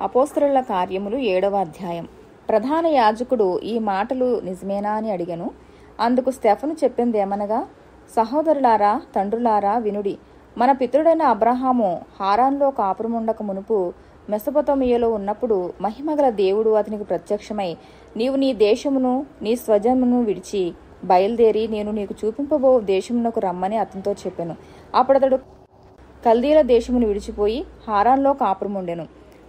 అపోస్తలుల కార్యములు 7వ అధ్యాయం. ప్రధాన యాజకుడు ఈ మాటలు నిజమేనా అని అడిగెను. అందుకు స్టెఫను చెప్పిందేమనగా, సహోదరులారా, తండ్రులారా, వినుడి. మన పితరుడైన అబ్రహాము హారాన్లో కాపురముండక మునుపు మెసొపొతామియాలో ఉన్నప్పుడు మహిమగల దేవుడు అతనికి ప్రత్యక్షమై, నీవు నీ దేశమును నీ స్వజమును విడిచి బయలుదేరి నేను నీకు చూపింపబో దేశమునకు రమ్మని అతనితో చెప్పెను. అప్పుడతడు కల్దీల దేశమును విడిచిపోయి హారాన్లో కాపురముండెను.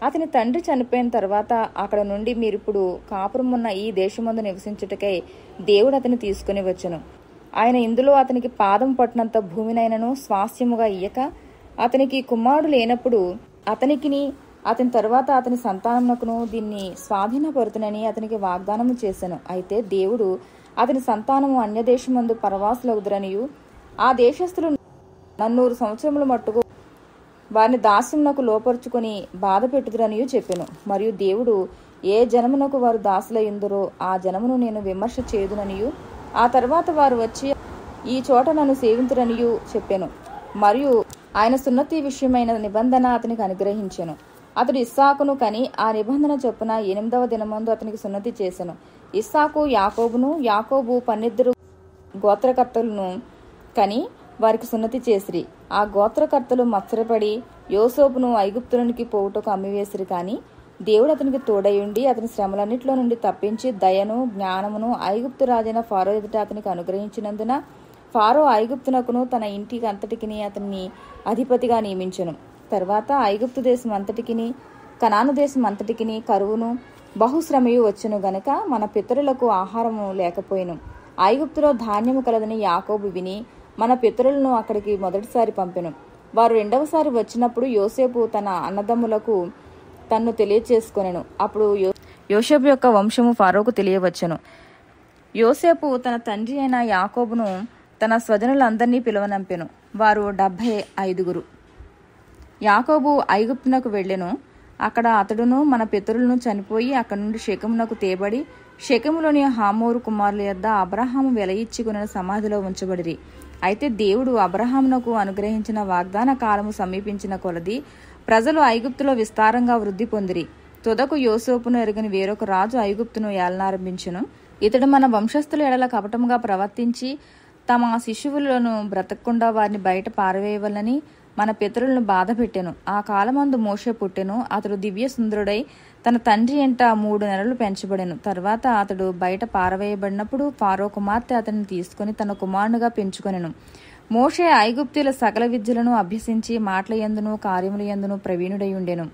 అతని తండ్రి చనిపోయిన తర్వాత అక్కడ నుండి మీరిప్పుడు కాపురమున్న ఈ దేశమందు నివసించుటకై దేవుడు అతని తీసుకుని వచ్చెను. ఆయన ఇందులో అతనికి పాదం పట్టినంత భూమినైనను స్వాస్థ్యముగా ఇయ్యక, అతనికి కుమారుడు లేనప్పుడు అతనికిని అతని తరువాత అతని సంతానమునకును దీన్ని స్వాధీనపరుతునని అతనికి వాగ్దానము చేసెను. అయితే దేవుడు అతని సంతానము అన్యదేశమందు పరవాసులగుదురనియు, ఆ దేశస్థులు 400 సంవత్సరముల మట్టుకు వారిని దాస్యమునకు లోపరుచుకొని బాధ పెట్టుదురనియు చెప్పెను. మరియు దేవుడు ఏ జనమునకు వారు దాసులయ్యుందరో ఆ జనమును నేను విమర్శ చేయుదుననియు, ఆ తర్వాత వారు వచ్చి ఈ చోట నన్ను సేవింతురనియు చెప్పెను. మరియు ఆయన సున్నతి విషయమైన నిబంధన అతనికి అనుగ్రహించెను. అతడు ఇస్సాకును కని ఆ నిబంధన చొప్పున 8వ దినమందు అతనికి సున్నతి చేసెను. ఇస్సాకు యాకోబును, యాకోబు 12 గోత్రకర్తలను కని వారికి సున్నతి చేసిరి. ఆ గోత్రకర్తలు మత్సరపడి యోసేపును ఐగుప్తులోనికి పోవుటకు అమ్మివేసిరి. కానీ దేవుడు అతనికి తోడయుండి అతని శ్రమలన్నిటిలో నుండి తప్పించి దయను జ్ఞానమును ఐగుప్తు రాజైన ఫారో ఎదుట అతనికి అనుగ్రహించినందున ఫారో ఐగుప్తునకును తన ఇంటికి అంతటికిని అతన్ని అధిపతిగా నియమించెను. తర్వాత ఐగుప్తు దేశం అంతటికిని కనాను దేశం అంతటికిని కరువును బహుశ్రమయు వచ్చెను గనక మన పితరులకు ఆహారము లేకపోయెను. ఐగుప్తులో ధాన్యము కలదని యాకోబు విని మన పితరులను అక్కడికి మొదటిసారి పంపెను. వారు రెండవసారి వచ్చినప్పుడు యోసేపు తన అన్నదమ్ములకు తన్ను తెలియచేసుకొనెను. అప్పుడు యోసేపు యొక్క వంశము ఫారోకు తెలియవచ్చెను. యోసేపు తన తండ్రి అయిన యాకోబును తన స్వజనులందరినీ పిలువనంపెను. వారు 75. యాకోబు ఐగుప్తునకు వెళ్ళెను. అక్కడ అతడును మన పితరులను చనిపోయి అక్కడి నుండి షెకెమునకు తేబడి షెకెములోని హామోరు కుమారుల యొద్ద అబ్రహాము వెలయిచ్చి కొనిన సమాధిలో ఉంచబడిరి. అయితే దేవుడు అబ్రహామునకు అనుగ్రహించిన వాగ్దాన కాలము సమీపించిన కొలది ప్రజలు ఐగుప్తులో విస్తారంగా వృద్ధి పొందిరి. తుదకు యోసేపును ఎరుగని వేరొక రాజు ఐగుప్తును ఏలనారంభించెను. ఇతడు మన వంశస్థుల ఎడల కపటముగా ప్రవర్తించి తమ శిశువులను బ్రతకకుండా వారిని బయట పారవేయవలని మన పితరులను బాధ పెట్టెను. ఆ కాలమందు మోషే పుట్టెను. అతడు దివ్య సుందరుడై తన తండ్రి ఎంట 3 నెలలు పెంచబడెను. తర్వాత అతడు బయట పారవేయబడినప్పుడు ఫారో కుమార్తె అతన్ని తీసుకుని తన కుమారునిగా పెంచుకొనెను. మోషే ఐగుప్తీయుల సకల విద్యలను అభ్యసించి మాటల యందును కార్యముల యందును ప్రవీణుడై ఉండెను.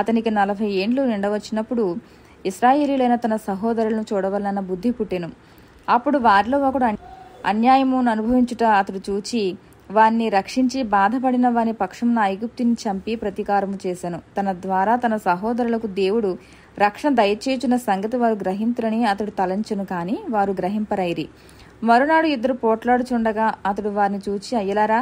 అతనికి 40 ఏండ్లు నిండవచ్చినప్పుడు ఇశ్రాయేలీయులైన తన సహోదరులను చూడవలన బుద్ధి పుట్టెను. అప్పుడు వారిలో ఒకడు అన్యాయమును అనుభవించుట అతడు చూచి వారిని రక్షించి బాధపడిన వాని పక్షమున ఐగుప్తుని చంపి ప్రతీకారము చేసెను. తన ద్వారా తన సహోదరులకు దేవుడు రక్షణ దయచేచున్న సంగతి వారు గ్రహింతురని అతడు తలంచెను. కాని వారు గ్రహింపరైరి. మరునాడు 2 పోట్లాడుచుండగా అతడు వారిని చూచి, అయ్యలారా,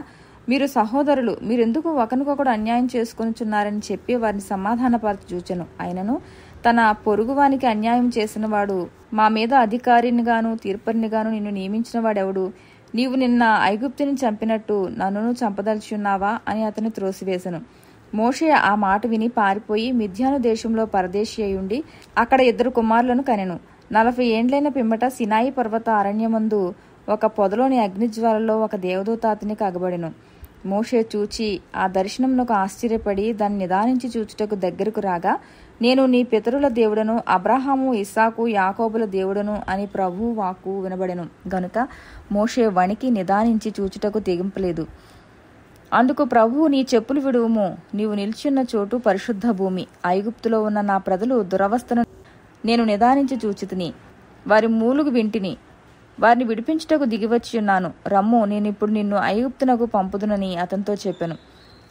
మీరు సహోదరులు, మీరెందుకు ఒకరికొకడు అన్యాయం చేసుకొనిచున్నారని చెప్పి వారిని సమాధానపరచ చూచెను. అయినను తన పొరుగువానికి అన్యాయం చేసిన వాడు మా మీద అధికారినిగాను తీర్పరినిగాను నిన్ను నియమించిన వాడెవడు? నీవు నిన్న ఐగుప్తుని చంపినట్టు నన్నును చంపదలుచున్నావా అని అతను త్రోసివేశను. మోషే ఆ మాట విని పారిపోయి మిద్యాను దేశంలో పరదేశి అయ్యుండి అక్కడ 2 కుమారులను కనెను. 40 ఏండ్లైన పిమ్మట సినాయి పర్వత అరణ్యమందు ఒక పొదలోని అగ్నిజ్వాలలో ఒక దేవదూత అతనికి అగబడెను. మోషే చూచి ఆ దర్శనమునకు ఆశ్చర్యపడి దాన్ని నిదానించి చూచుటకు దగ్గరకు రాగా, నేను నీ పితరుల దేవుడను, అబ్రహాము, ఇస్సాకు, యాకోబుల దేవుడను అని ప్రభువు వాక్కు వినబడెను. గనుక మోషే వణికి నిదానించి చూచుటకు తెగింపలేదు. అందుకు ప్రభువు, నీ చెప్పులు విడువుము, నీవు నిల్చున్న చోటు పరిశుద్ధ భూమి. ఐగుప్తులో ఉన్న నా ప్రజలు దురవస్థను నేను నిదానించి చూచితిని, వారి మూలుగు వింటిని, వారిని విడిపించుటకు దిగివచ్చి ఉన్నాను. రమ్ము, నేనిప్పుడు నిన్ను ఐగుప్తునకు పంపుదునని అతనితో చెప్పెను.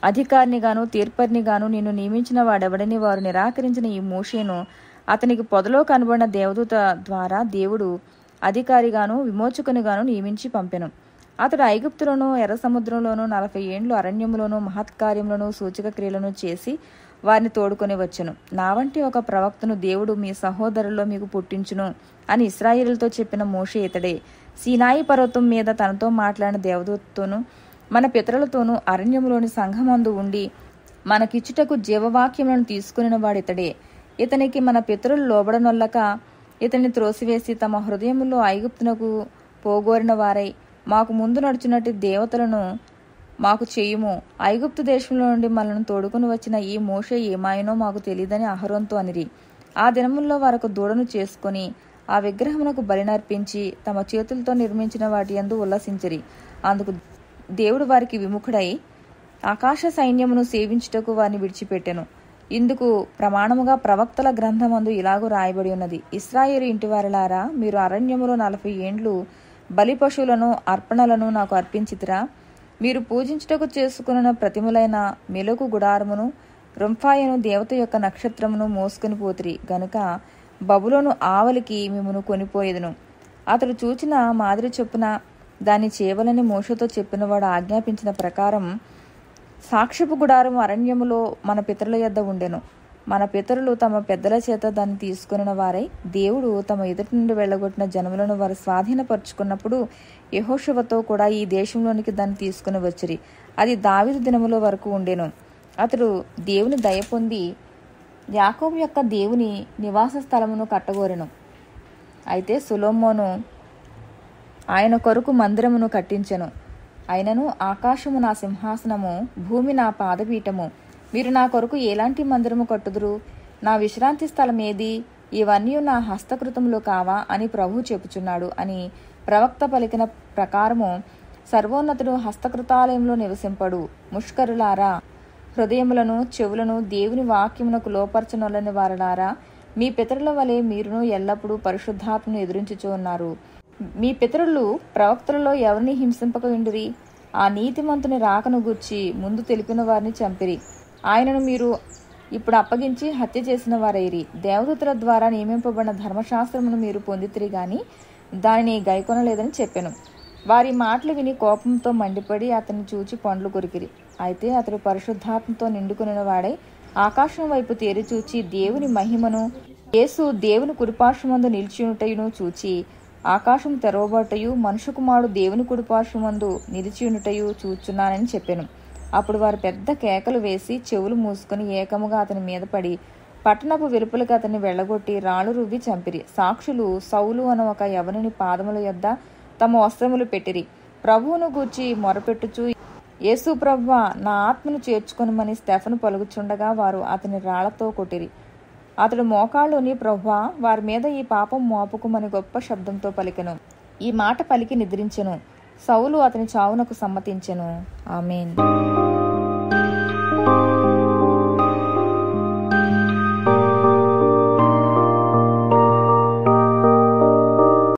అధికారినిగాను తీర్పరినిగాను నిన్ను నియమించిన వాడెవడని వారు నిరాకరించిన ఈ మోషేను అతనికి పొదలో కనబడిన దేవదూత ద్వారా దేవుడు అధికారిగాను విమోచకునిగాను నియమించి పంపెను. అతడు ఐగుప్తులోను ఎర్ర సముద్రంలోను 40 ఏండ్లు అరణ్యములోను మహత్కార్యములను సూచక క్రియలను చేసి వారిని తోడుకొని వచ్చెను. నా వంటి ఒక ప్రవక్తను దేవుడు మీ సహోదరుల్లో మీకు పుట్టించును అని ఇశ్రాయేలుతో చెప్పిన మోషే ఇతడే. సీనాయి పర్వతం మీద తనతో మాట్లాడిన దేవదూతతోనూ మన పితరులతోనూ అరణ్యములోని సంఘమందు ఉండి మనకిచ్చుటకు జీవవాక్యములను తీసుకుని వాడితడే. ఇతనికి మన పితరులు లోబడనొల్లక ఇతన్ని త్రోసివేసి తమ హృదయములో ఐగుప్తునకు పోగోరిన వారై మాకు ముందు నడుచున్నట్టు దేవతలను మాకు చేయుము. ఐగుప్తు దేశంలో నుండి మనల్ని తోడుకుని వచ్చిన ఈ మోషే ఏమాయనో మాకు తెలియదని అహరోనుతో అనిరి. ఆ దినముల్లో వారొక దూడను చేసుకుని ఆ విగ్రహమునకు బలినర్పించి తమ చేతులతో నిర్మించిన వాటి యందు ఉల్లసించిరి. అందుకు దేవుడు వారికి విముఖుడై ఆకాశ సైన్యమును సేవించుటకు వారిని విడిచిపెట్టెను. ఇందుకు ప్రమాణముగా ప్రవక్తల గ్రంథమందు ఇలాగూ రాయబడి ఉన్నది: ఇశ్రాయేలు ఇంటివారలారా, మీరు అరణ్యములో 40 ఏండ్లు బలి పశువులను అర్పణలను నాకు అర్పించితిరా. మీరు పూజించుటకు చేసుకున్న ప్రతిములైన మెలకు గుడారమును రంఫాయను దేవత యొక్క నక్షత్రమును మోసుకొని పోతిరి గనుక బబులోను ఆవలికి మిమ్మును కొనిపోయేదను. అతడు చూచిన మాదిరి చొప్పున దాన్ని చేయవలని మోషేతో చెప్పినవాడు ఆజ్ఞాపించిన ప్రకారం సాక్ష్యపు గుడారము అరణ్యములో మన పితరుల యొద్ద ఉండెను. మన పితరులు తమ పెద్దల చేత దాన్ని తీసుకున్న వారై దేవుడు తమ ఎదుటి నుండి వెళ్ళగొట్టిన జనములను వారు స్వాధీనపరుచుకున్నప్పుడు యెహోషువతో కూడా ఈ దేశంలోనికి దాన్ని తీసుకుని వచ్చిరి. అది దావీదు దినముల వరకు ఉండెను. అతడు దేవుని దయ పొంది యాకోబు యొక్క దేవుని నివాస స్థలమును కట్టగోరెను. అయితే సొలొమోను ఆయన కొరకు మందిరమును కట్టించెను. అయినను ఆకాశము నా సింహాసనము, భూమి నా పాదపీఠము. మీరు నా కొరకు ఎలాంటి మందిరము కట్టుదురు? నా విశ్రాంతి స్థలం ఏది? ఇవన్నీ నా హస్తకృతములు కావా అని ప్రభువు చెప్పుచున్నాడు అని ప్రవక్త పలికిన ప్రకారము సర్వోన్నతుడు హస్తకృతాలయంలో నివసింపడు. ముష్కరులారా, హృదయములను చెవులను దేవుని వాక్యమునకు లోపరచనొల్లని వారలారా, మీ పితరుల వలె మీరును ఎల్లప్పుడూ పరిశుద్ధాత్మను ఎదురించుచూ ఉన్నారు. మీ పితరులు ప్రవక్తలలో ఎవరిని హింసింపక ఉండిరి? ఆ నీతిమంతుని రాకను గూర్చి ముందు తెలిపిన వారిని చంపిరి. ఆయనను మీరు ఇప్పుడు అప్పగించి హత్య చేసిన వారైరి. దేవదూతల ద్వారా నియమింపబడిన ధర్మశాస్త్రమును మీరు పొందితిరి గాని దానిని గైకొనలేదని చెప్పెను. వారి మాటలు విని కోపంతో మండిపడి అతన్ని చూచి పండ్లు కొరికిరి. అయితే అతడు పరిశుద్ధాత్మతో నిండుకుని వాడై ఆకాశం వైపు తేరి చూచి దేవుని మహిమను, యేసు దేవుని కుడిపార్శ్వమందు నిలిచియునుటయును చూచి ఆకాశం తెరవబట్టయు మనుష్య కుమారుడు దేవుని కుడిపార్శ్వమందు నిలిచియునుటయు చూచున్నానని చెప్పెను. అప్పుడు వారు పెద్ద కేకలు వేసి చెవులు మూసుకుని ఏకముగా అతని మీద పడి పట్టణపు వెలుపలికి అతన్ని వెళ్ళగొట్టి రాళ్లు రువ్వి చంపిరి. సాక్షులు సౌలు అను ఒక యవనుని పాదముల యొద్ద తమ వస్త్రములు పెట్టిరి. ప్రభువును గూర్చి మొరపెట్టుచు, యేసు ప్రభువా, నా ఆత్మను చేర్చుకొనుమని స్టెఫను పలుకుచుండగా వారు అతని రాళ్లతో కొట్టిరి. అతడు మోకాళ్ళుని, ప్రభువా, వారి మీద ఈ పాపం మోపుకుమని గొప్ప శబ్దంతో పలికెను. ఈ మాట పలికి నిద్రించెను. సౌలు అతని చావునకు సమ్మతించెను. ఆమేన్.